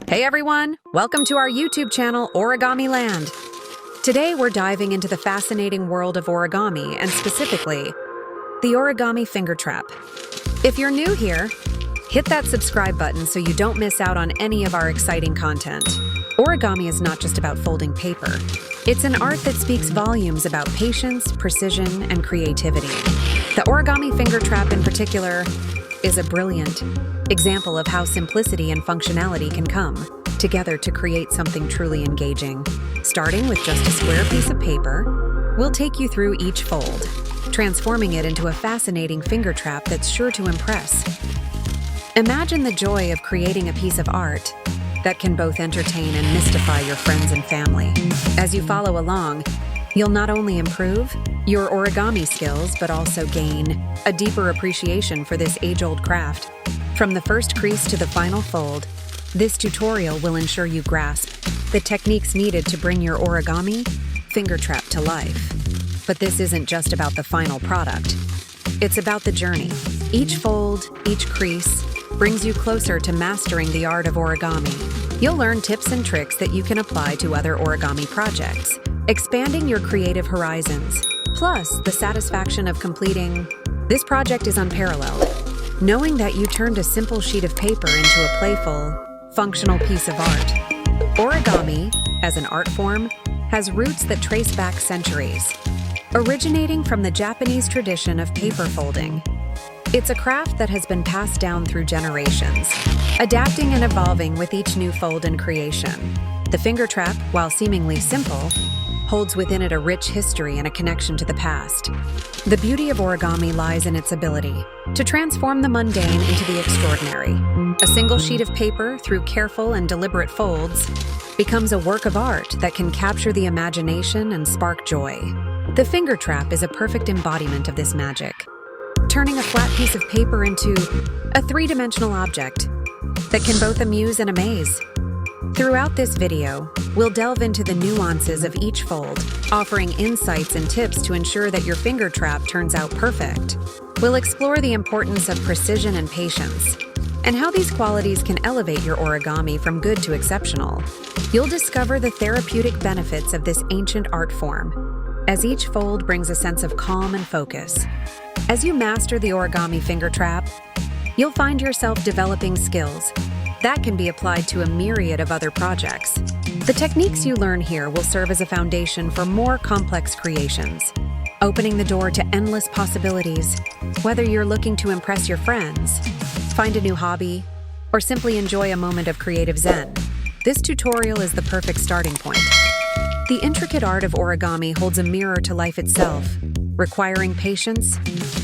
Hey everyone, welcome to our YouTube channel, Origami Land. Today we're diving into the fascinating world of origami and specifically, the origami finger trap. If you're new here, hit that subscribe button so you don't miss out on any of our exciting content. Origami is not just about folding paper. It's an art that speaks volumes about patience, precision, and creativity. The origami finger trap in particular is a brilliant example of how simplicity and functionality can come together to create something truly engaging. Starting with just a square piece of paper, we'll take you through each fold, transforming it into a fascinating finger trap that's sure to impress. Imagine the joy of creating a piece of art that can both entertain and mystify your friends and family. As you follow along, you'll not only improve your origami skills, but also gain a deeper appreciation for this age-old craft. From the first crease to the final fold, this tutorial will ensure you grasp the techniques needed to bring your origami finger trap to life. But this isn't just about the final product. It's about the journey. Each fold, each crease, brings you closer to mastering the art of origami. You'll learn tips and tricks that you can apply to other origami projects, expanding your creative horizons. Plus, the satisfaction of completing this project is unparalleled. Knowing that you turned a simple sheet of paper into a playful, functional piece of art. Origami, as an art form, has roots that trace back centuries, originating from the Japanese tradition of paper folding. It's a craft that has been passed down through generations, adapting and evolving with each new fold and creation. The finger trap, while seemingly simple, holds within it a rich history and a connection to the past. The beauty of origami lies in its ability to transform the mundane into the extraordinary. A single sheet of paper, through careful and deliberate folds, becomes a work of art that can capture the imagination and spark joy. The finger trap is a perfect embodiment of this magic, turning a flat piece of paper into a three-dimensional object that can both amuse and amaze. Throughout this video, we'll delve into the nuances of each fold, offering insights and tips to ensure that your finger trap turns out perfect. We'll explore the importance of precision and patience, and how these qualities can elevate your origami from good to exceptional. You'll discover the therapeutic benefits of this ancient art form, as each fold brings a sense of calm and focus. As you master the origami finger trap, you'll find yourself developing skills that can be applied to a myriad of other projects. The techniques you learn here will serve as a foundation for more complex creations, opening the door to endless possibilities. Whether you're looking to impress your friends, find a new hobby, or simply enjoy a moment of creative zen, this tutorial is the perfect starting point. The intricate art of origami holds a mirror to life itself, requiring patience,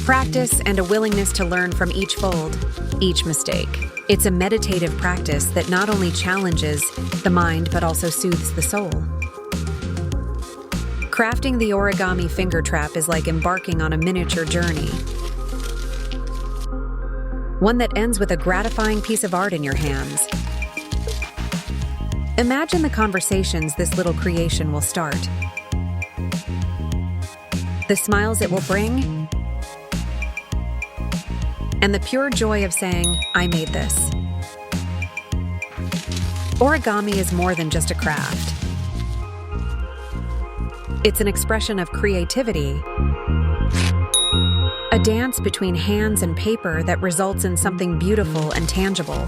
practice, and a willingness to learn from each fold, each mistake. It's a meditative practice that not only challenges the mind but also soothes the soul. Crafting the origami finger trap is like embarking on a miniature journey, one that ends with a gratifying piece of art in your hands. Imagine the conversations this little creation will start, the smiles it will bring, and the pure joy of saying, "I made this." Origami is more than just a craft. It's an expression of creativity, a dance between hands and paper that results in something beautiful and tangible.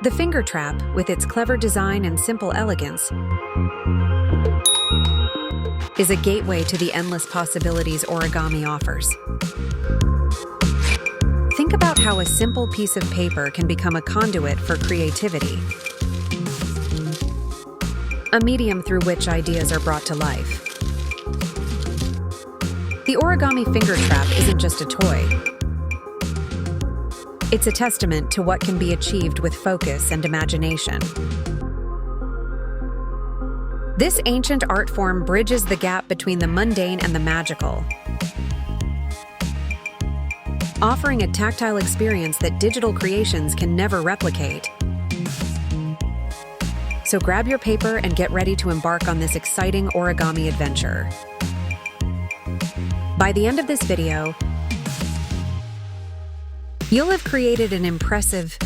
The finger trap, with its clever design and simple elegance, is a gateway to the endless possibilities origami offers. Think about how a simple piece of paper can become a conduit for creativity, a medium through which ideas are brought to life. The origami finger trap isn't just a toy. It's a testament to what can be achieved with focus and imagination. This ancient art form bridges the gap between the mundane and the magical, offering a tactile experience that digital creations can never replicate. So grab your paper and get ready to embark on this exciting origami adventure. By the end of this video, you'll have created an impressive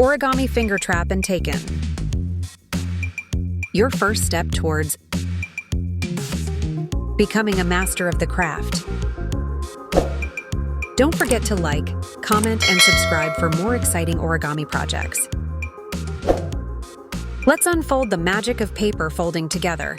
Origami finger trap and taken. Your first step towards becoming a master of the craft. Don't forget to like, comment, and subscribe for more exciting origami projects. Let's unfold the magic of paper folding together.